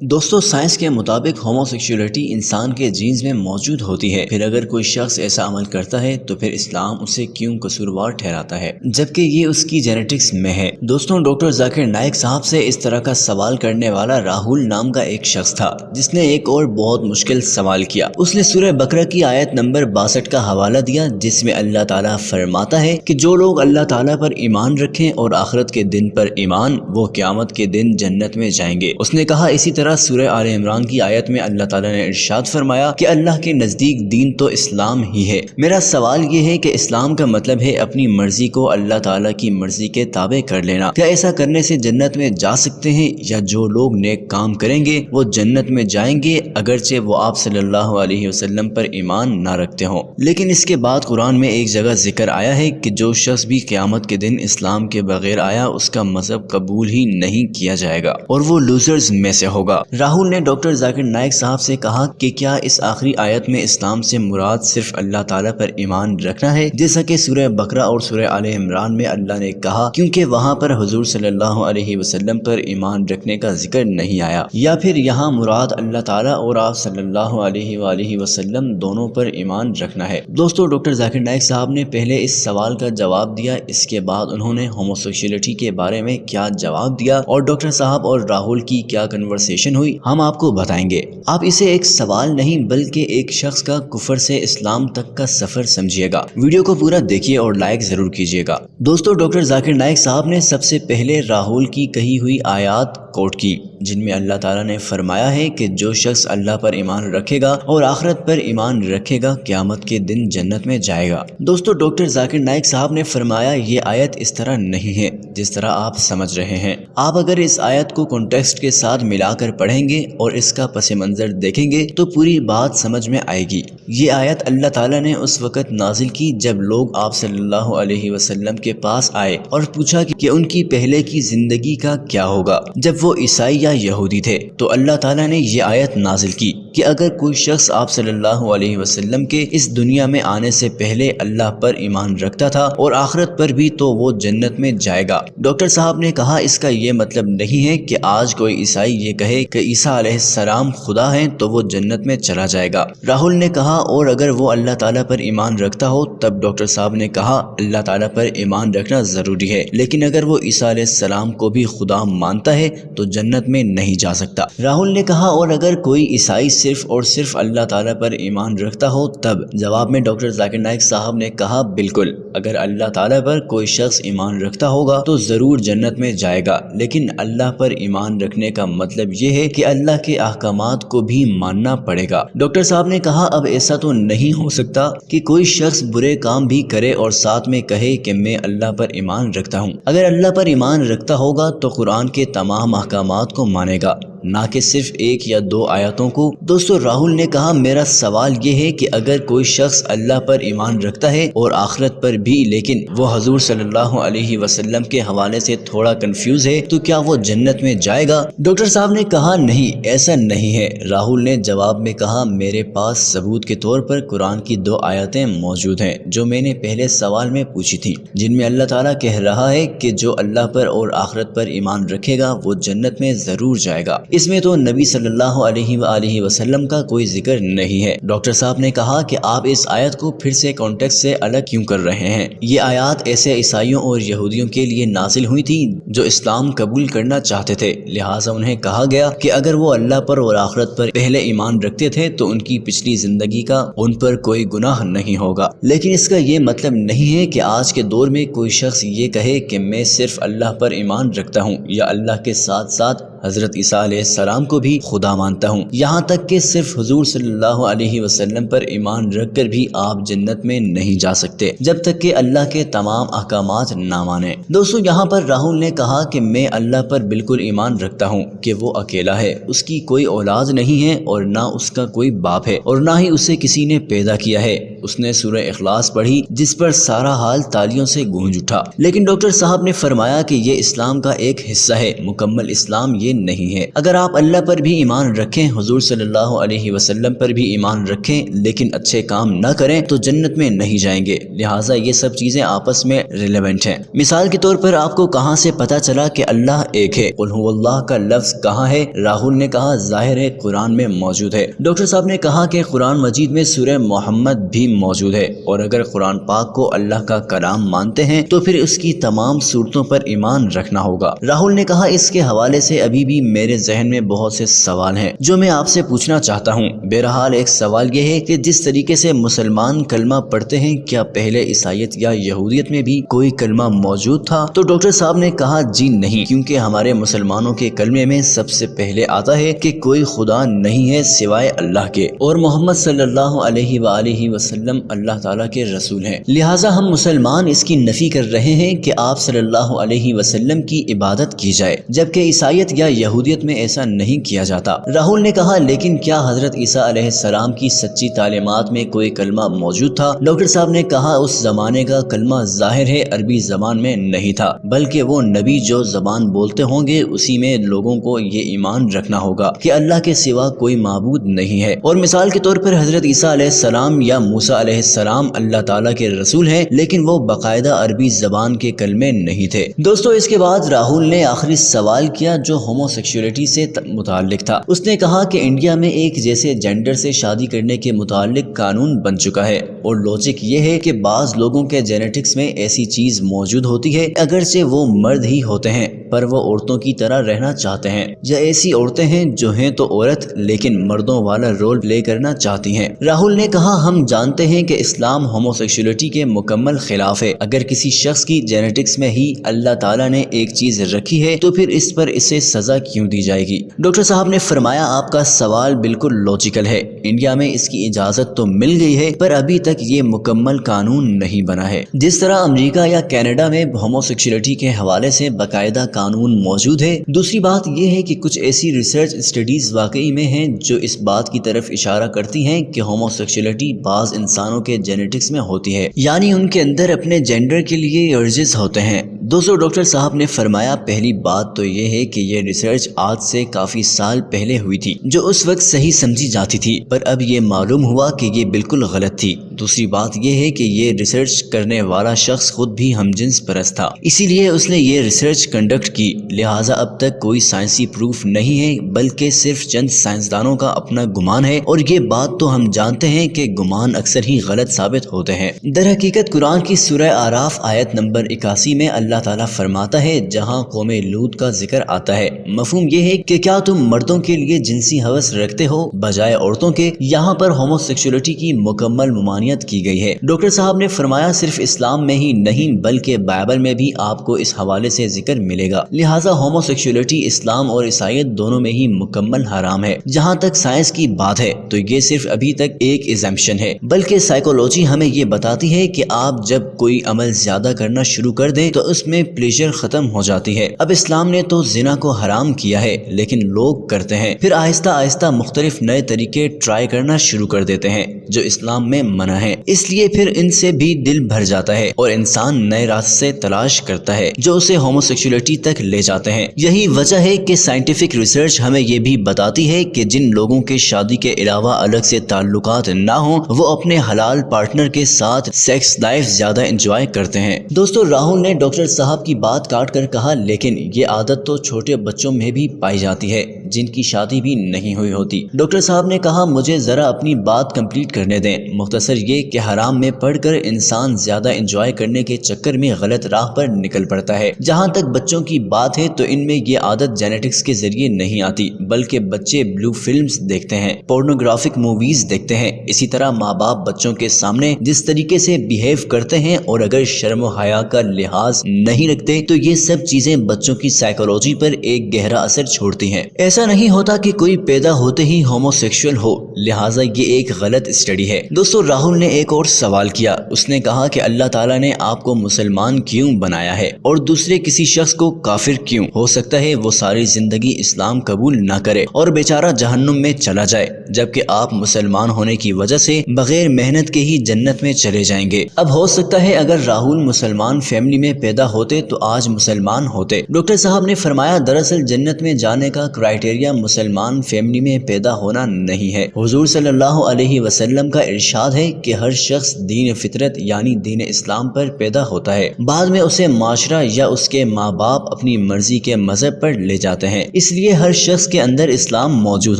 دوستو سائنس کے مطابق ہوموسیکشولیٹی انسان کے جینز میں موجود ہوتی ہے۔ پھر اگر کوئی شخص ایسا عمل کرتا ہے تو پھر اسلام اسے کیوں قصوروار ٹھہراتا ہے جبکہ یہ اس کی جینیٹکس میں ہے؟ دوستوں ڈاکٹر ذاکر نائک صاحب سے اس طرح کا سوال کرنے والا راہل نام کا ایک شخص تھا جس نے ایک اور بہت مشکل سوال کیا۔ اس نے سورہ بقرہ کی آیت نمبر 62 کا حوالہ دیا جس میں اللہ تعالیٰ فرماتا ہے کہ جو لوگ اللہ تعالیٰ پر ایمان رکھیں اور آخرت کے دن پر ایمان، وہ قیامت کے دن جنت میں جائیں گے۔ اس نے کہا اسی طرح سورہ آل عمران کی آیت میں اللہ تعالیٰ نے ارشاد فرمایا کہ اللہ کے نزدیک دین تو اسلام ہی ہے۔ میرا سوال یہ ہے کہ اسلام کا مطلب ہے اپنی مرضی کو اللہ تعالیٰ کی مرضی کے تابع کر لینا۔ کیا ایسا کرنے سے جنت میں جا سکتے ہیں، یا جو لوگ نیک کام کریں گے وہ جنت میں جائیں گے اگرچہ وہ آپ صلی اللہ علیہ وسلم پر ایمان نہ رکھتے ہوں؟ لیکن اس کے بعد قرآن میں ایک جگہ ذکر آیا ہے کہ جو شخص بھی قیامت کے دن اسلام کے بغیر آیا اس کا مذہب قبول ہی نہیں کیا جائے گا اور وہ لوزرز میں سے ہوگا۔ راہل نے ڈاکٹر ذاکر نائک صاحب سے کہا کہ کیا اس آخری آیت میں اسلام سے مراد صرف اللہ تعالیٰ پر ایمان رکھنا ہے جیسا کہ سورہ بقرہ اور سورہ آل عمران میں اللہ نے کہا، کیونکہ وہاں پر حضور صلی اللہ علیہ وسلم پر ایمان رکھنے کا ذکر نہیں آیا، یا پھر یہاں مراد اللہ تعالیٰ اور آپ صلی اللہ علیہ وآلہ وسلم دونوں پر ایمان رکھنا ہے؟ دوستو ڈاکٹر ذاکر نائک صاحب نے پہلے اس سوال کا جواب دیا، اس کے بعد انہوں نے ہوموسیکشولیٹی کے بارے میں کیا جواب دیا اور ڈاکٹر صاحب اور راہل کی کیا کنورسیشن ہوئی ہم آپ کو بتائیں گے۔ آپ اسے ایک سوال نہیں بلکہ ایک شخص کا کفر سے اسلام تک کا سفر سمجھیے گا۔ ویڈیو کو پورا دیکھیے اور لائک ضرور کیجیے گا۔ دوستو ڈاکٹر ذاکر نائک صاحب نے سب سے پہلے راہل کی کہی ہوئی آیات کوٹ کی جن میں اللہ تعالیٰ نے فرمایا ہے کہ جو شخص اللہ پر ایمان رکھے گا اور آخرت پر ایمان رکھے گا قیامت کے دن جنت میں جائے گا۔ دوستو ڈاکٹر ذاکر نائک صاحب نے فرمایا یہ آیت اس طرح نہیں ہے جس طرح آپ سمجھ رہے ہیں۔ آپ اگر اس آیت کو کانٹیکسٹ کے ساتھ ملا کر پڑھیں گے اور اس کا پس منظر دیکھیں گے تو پوری بات سمجھ میں آئے گی۔ یہ آیت اللہ تعالیٰ نے اس وقت نازل کی جب لوگ آپ صلی اللہ علیہ وسلم کے پاس آئے اور پوچھا کہ ان کی پہلے کی زندگی کا کیا ہوگا جب وہ عیسائی یا یہودی تھے، تو اللہ تعالیٰ نے یہ آیت نازل کی کہ اگر کوئی شخص آپ صلی اللہ علیہ وسلم کے اس دنیا میں آنے سے پہلے اللہ پر ایمان رکھتا تھا اور آخرت پر بھی تو وہ جنت میں جائے گا۔ ڈاکٹر صاحب نے کہا اس کا یہ مطلب نہیں ہے کہ آج کوئی عیسائی یہ کہے کہ عیسیٰ علیہ السلام خدا ہیں تو وہ جنت میں چلا جائے گا۔ راہل نے کہا اور اگر وہ اللہ تعالیٰ پر ایمان رکھتا ہو، تب ڈاکٹر صاحب نے کہا اللہ تعالیٰ پر ایمان رکھنا ضروری ہے، لیکن اگر وہ عیسیٰ علیہ السلام کو بھی خدا مانتا ہے تو جنت میں نہیں جا سکتا۔ راہل نے کہا اور اگر کوئی عیسائی صرف اور صرف اللہ تعالیٰ پر ایمان رکھتا ہو تب؟ جواب میں ڈاکٹر ذاکر نائک صاحب نے کہا بالکل، اگر اللہ تعالیٰ پر کوئی شخص ایمان رکھتا ہوگا تو ضرور جنت میں جائے گا، لیکن اللہ پر ایمان رکھنے کا مطلب یہ ہے کہ اللہ کے احکامات کو بھی ماننا پڑے گا۔ ڈاکٹر صاحب نے کہا اب ایسا تو نہیں ہو سکتا کہ کوئی شخص برے کام بھی کرے اور ساتھ میں کہے کہ میں اللہ پر ایمان رکھتا ہوں۔ اگر اللہ پر ایمان رکھتا ہوگا تو قرآن کے تمام احکامات کو مانے گا، نہ کہ صرف ایک یا دو آیاتوں کو۔ دوستو راہل نے کہا میرا سوال یہ ہے کہ اگر کوئی شخص اللہ پر ایمان رکھتا ہے اور آخرت پر بھی لیکن وہ حضور صلی اللہ علیہ وسلم کے حوالے سے تھوڑا کنفیوز ہے تو کیا وہ جنت میں جائے گا؟ ڈاکٹر صاحب نے کہا نہیں، ایسا نہیں ہے۔ راہل نے جواب میں کہا میرے پاس ثبوت کے طور پر قرآن کی 2 آیتیں موجود ہیں جو میں نے پہلے سوال میں پوچھی تھی، جن میں اللہ تعالیٰ کہہ رہا ہے کہ جو اللہ پر اور آخرت پر ایمان رکھے گا وہ جنت میں ضرور جائے گا۔ اس میں تو نبی صلی اللہ علیہ وآلہ وسلم کا کوئی ذکر نہیں ہے۔ ڈاکٹر صاحب نے کہا کہ آپ اس آیت کو پھر سے کانٹیکسٹ سے الگ کیوں کر رہے ہیں؟ یہ آیات ایسے عیسائیوں اور یہودیوں کے لیے نازل ہوئی تھی جو اسلام قبول کرنا چاہتے تھے، لہٰذا انہیں کہا گیا کہ اگر وہ اللہ پر اور آخرت پر پہلے ایمان رکھتے تھے تو ان کی پچھلی زندگی کا ان پر کوئی گناہ نہیں ہوگا۔ لیکن اس کا یہ مطلب نہیں ہے کہ آج کے دور میں کوئی شخص یہ کہے کہ میں صرف اللہ پر ایمان رکھتا ہوں یا اللہ کے ساتھ ساتھ حضرت عیسیٰ علیہ السلام کو بھی خدا مانتا ہوں، یہاں تک کہ صرف حضور صلی اللہ علیہ وسلم پر ایمان رکھ کر بھی آپ جنت میں نہیں جا سکتے جب تک کہ اللہ کے تمام احکامات نہ مانیں۔ دوستو یہاں پر راہل نے کہا کہ میں اللہ پر بالکل ایمان رکھتا ہوں کہ وہ اکیلا ہے، اس کی کوئی اولاد نہیں ہے اور نہ اس کا کوئی باپ ہے اور نہ ہی اسے کسی نے پیدا کیا ہے۔ اس نے سورہ اخلاص پڑھی جس پر سارا حال تالیوں سے گونج اٹھا۔ لیکن ڈاکٹر صاحب نے فرمایا کہ یہ اسلام کا ایک حصہ ہے، مکمل اسلام یہ نہیں ہے۔ اگر آپ اللہ پر بھی ایمان رکھیں، حضور صلی اللہ علیہ وسلم پر بھی ایمان رکھیں، لیکن اچھے کام نہ کریں تو جنت میں نہیں جائیں گے۔ لہٰذا یہ سب چیزیں آپس میں ریلیونٹ ہیں۔ مثال کے طور پر آپ کو کہاں سے پتا چلا کہ اللہ ایک ہے؟ قل هو اللہ کا لفظ کہاں ہے؟ راہل نے کہا ظاہر ہے قرآن میں موجود ہے۔ ڈاکٹر صاحب نے کہا کہ قرآن مجید میں سورہ محمد بھی موجود ہے، اور اگر قرآن پاک کو اللہ کا کلام مانتے ہیں تو پھر اس کی تمام صورتوں پر ایمان رکھنا ہوگا۔ راہل نے کہا اس کے حوالے سے ابھی بھی میرے ذہن میں بہت سے سوال ہیں جو میں آپ سے پوچھنا چاہتا ہوں۔ بہرحال ایک سوال یہ ہے کہ جس طریقے سے مسلمان کلمہ پڑھتے ہیں، کیا پہلے عیسائیت یا یہودیت میں بھی کوئی کلمہ موجود تھا؟ تو ڈاکٹر صاحب نے کہا جی نہیں، کیونکہ ہمارے مسلمانوں کے کلمے میں سب سے پہلے آتا ہے کہ کوئی خدا نہیں ہے سوائے اللہ کے، اور محمد صلی اللہ علیہ وآلہ وسلم اللہ تعالیٰ کے رسول ہیں۔ لہٰذا ہم مسلمان اس کی نفی کر رہے ہیں کہ آپ صلی اللہ علیہ وسلم کی عبادت کی جائے، جبکہ عیسائیت یا یہودیت میں ایسا نہیں کیا جاتا۔ راہل نے کہا لیکن کیا حضرت عیسیٰ علیہ السلام کی سچی تعلیمات میں کوئی کلمہ موجود تھا؟ ڈاکٹر صاحب نے کہا اس زمانے کا کلمہ ظاہر ہے عربی زبان میں نہیں تھا، بلکہ وہ نبی جو زبان بولتے ہوں گے اسی میں لوگوں کو یہ ایمان رکھنا ہوگا کہ اللہ کے سوا کوئی معبود نہیں ہے۔ اور مثال کے طور پر حضرت عیسیٰ علیہ السلام یا موسیٰ علیہ السلام اللہ تعالیٰ کے رسول ہیں، لیکن وہ باقاعدہ عربی زبان کے کلمے نہیں تھے۔ دوستو اس کے بعد راہل نے آخری سوال کیا جو ہومو سیکشولیٹی سے متعلق تھا۔ اس نے کہا کہ انڈیا میں ایک جیسے جینڈر سے شادی کرنے کے متعلق قانون بن چکا ہے، اور لوجک یہ ہے کہ بعض لوگوں کے جینیٹکس میں ایسی چیز موجود ہوتی ہے، اگرچہ وہ مرد ہی ہوتے ہیں پر وہ عورتوں کی طرح رہنا چاہتے ہیں، یا ایسی عورتیں ہیں جو ہیں تو عورت لیکن مردوں والا رول پلے کرنا چاہتی ہیں۔ راہل نے کہا ہم جانتے ہیں کہ اسلام ہومو سیکشولیٹی کے مکمل خلاف ہے۔ اگر کسی شخص کی جینیٹکس میں ہی اللہ تعالیٰ نے ایک چیز رکھی ہے تو پھر اس پر اسے سزا کیوں دی جائے گی؟ ڈاکٹر صاحب نے فرمایا آپ کا سوال بالکل لاجیکل ہے۔ انڈیا میں اس کی اجازت تو مل گئی ہے پر ابھی تک یہ مکمل قانون نہیں بنا ہے۔ جس طرح امریکہ یا کینیڈا میں ہومو سیکشولیٹی کے حوالے سے باقاعدہ قانون موجود ہے، دوسری بات یہ ہے کہ کچھ ایسی ریسرچ اسٹڈیز واقعی میں ہیں جو اس بات کی طرف اشارہ کرتی ہیں کہ ہومو سیکشولیٹی بعض انسانوں کے جینیٹکس میں ہوتی ہے، یعنی ان کے اندر اپنے جینڈر کے لیے ارجز ہوتے ہیں۔ دوستو ڈاکٹر صاحب نے فرمایا پہلی بات تو یہ ہے کہ یہ ریسرچ آج سے کافی سال پہلے ہوئی تھی جو اس وقت صحیح سمجھی جاتی تھی، پر اب یہ معلوم ہوا کہ یہ بالکل غلط تھی۔ دوسری بات یہ ہے کہ یہ ریسرچ کرنے والا شخص خود بھی ہم جنس پرست تھا، اسی لیے اس نے یہ ریسرچ کنڈکٹ کی، لہٰذا اب تک کوئی سائنسی پروف نہیں ہے بلکہ صرف چند سائنسدانوں کا اپنا گمان ہے، اور یہ بات تو ہم جانتے ہیں کہ گمان اکثر ہی غلط ثابت ہوتے ہیں۔ در حقیقت قرآن کی سورہ اعراف آیت نمبر 81 میں اللہ تعالیٰ فرماتا ہے جہاں قوم لوط کا ذکر آتا ہے، مفہوم یہ ہے کہ کیا تم مردوں کے لیے جنسی ہوس رکھتے ہو بجائے عورتوں کے؟ یہاں پر ہومو سیکشولیٹی کی مکمل ممانعت کی گئی ہے۔ ڈاکٹر صاحب نے فرمایا صرف اسلام میں ہی نہیں بلکہ بائبل میں بھی آپ کو اس حوالے سے ذکر ملے گا، لہٰذا ہومو سیکشولیٹی اسلام اور عیسائیت دونوں میں ہی مکمل حرام ہے۔ جہاں تک سائنس کی بات ہے تو یہ صرف ابھی تک ایک ایگزمپشن ہے، بلکہ سائیکولوجی ہمیں یہ بتاتی ہے کہ آپ جب کوئی عمل زیادہ کرنا شروع کر دیں تو اس میں پلیجر ختم ہو جاتی ہے۔ اب اسلام نے تو زنا کو حرام کیا ہے لیکن لوگ کرتے ہیں، پھر آہستہ آہستہ مختلف نئے طریقے ٹرائی کرنا شروع کر دیتے ہیں جو اسلام میں منع ہے، اس لیے پھر ان سے بھی دل بھر جاتا ہے اور انسان نئے راستے تلاش کرتا ہے جو اسے ہومو سیکشولیٹی تک لے جاتے ہیں۔ یہی وجہ ہے کہ سائنٹیفک ریسرچ ہمیں یہ بھی بتاتی ہے کہ جن لوگوں کے شادی کے علاوہ الگ سے تعلقات نہ ہوں وہ اپنے حلال پارٹنر کے ساتھ سیکس لائف زیادہ انجوائے کرتے ہیں۔ دوستو راہل نے ڈاکٹر صاحب کی بات کاٹ کر کہا لیکن یہ عادت تو چھوٹے بچوں میں بھی پائی جاتی ہے جن کی شادی بھی نہیں ہوئی ہوتی۔ ڈاکٹر صاحب نے کہا مجھے ذرا اپنی بات کمپلیٹ کرنے دیں۔ مختصر یہ کہ حرام میں پڑھ کر انسان زیادہ انجوائے کرنے کے چکر میں غلط راہ پر نکل پڑتا ہے۔ جہاں تک بچوں کی بات ہے تو ان میں یہ عادت جینیٹکس کے ذریعے نہیں آتی بلکہ بچے بلو فلمز دیکھتے ہیں، پورنوگرافک موویز دیکھتے ہیں۔ اسی طرح ماں باپ بچوں کے سامنے جس طریقے سے بیہیو کرتے ہیں اور اگر شرم و حیا کا لحاظ نہیں رکھتے تو یہ سب چیزیں بچوں کی سائیکولوجی پر ایک گہرا اثر چھوڑتی ہیں۔ ایسا نہیں ہوتا کہ کوئی پیدا ہوتے ہی ہومو سیکشول ہو، لہٰذا یہ ایک غلط اسٹڈی ہے۔ دوستو راہل نے ایک اور سوال کیا، اس نے کہا کہ اللہ تعالیٰ نے آپ کو مسلمان کیوں بنایا ہے اور دوسرے کسی شخص کو کافر کیوں؟ ہو سکتا ہے وہ ساری زندگی اسلام قبول نہ کرے اور بیچارہ جہنم میں چلا جائے، جبکہ آپ مسلمان ہونے کی وجہ سے بغیر محنت کے ہی جنت میں چلے جائیں گے۔ اب ہو سکتا ہے اگر راہل مسلمان فیملی میں پیدا ہوتے تو آج مسلمان ہوتے۔ ڈاکٹر صاحب نے فرمایا دراصل جنت میں جانے کا کرائٹیریا مسلمان فیملی میں پیدا ہونا نہیں ہے۔ حضور صلی اللہ علیہ وسلم کا ارشاد ہے کہ ہر شخص دین فطرت یعنی دین اسلام پر پیدا ہوتا ہے، بعد میں اسے معاشرہ یا اس کے ماں باپ اپنی مرضی کے مذہب پر لے جاتے ہیں، اس لیے ہر شخص کے اندر اسلام موجود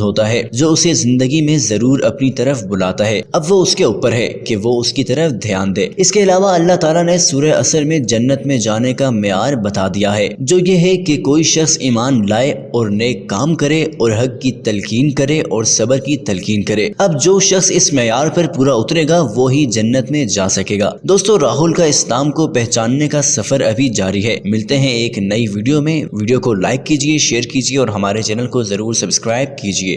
ہوتا ہے جو اسے زندگی میں ضرور اپنی طرف بلاتا ہے۔ اب وہ اس کے اوپر ہے کہ وہ اس کی طرف دھیان دے۔ اس کے علاوہ اللہ تعالیٰ نے سورہ عصر میں جنت میں جانے کا معیار بتا دیا ہے، جو یہ ہے کہ کوئی شخص ایمان لائے اور نیک کام کرے اور حق کی تلقین کرے اور صبر کی تلقین کرے۔ اب جو شخص اس معیار پر پورا اترے گا وہی جنت میں جا سکے گا۔ دوستو، راہل کا اسلام کو پہچاننے کا سفر ابھی جاری ہے۔ ملتے ہیں ایک نئی ویڈیو میں۔ ویڈیو کو لائک کیجئے، شیئر کیجئے اور ہمارے چینل کو ضرور سبسکرائب کیجئے۔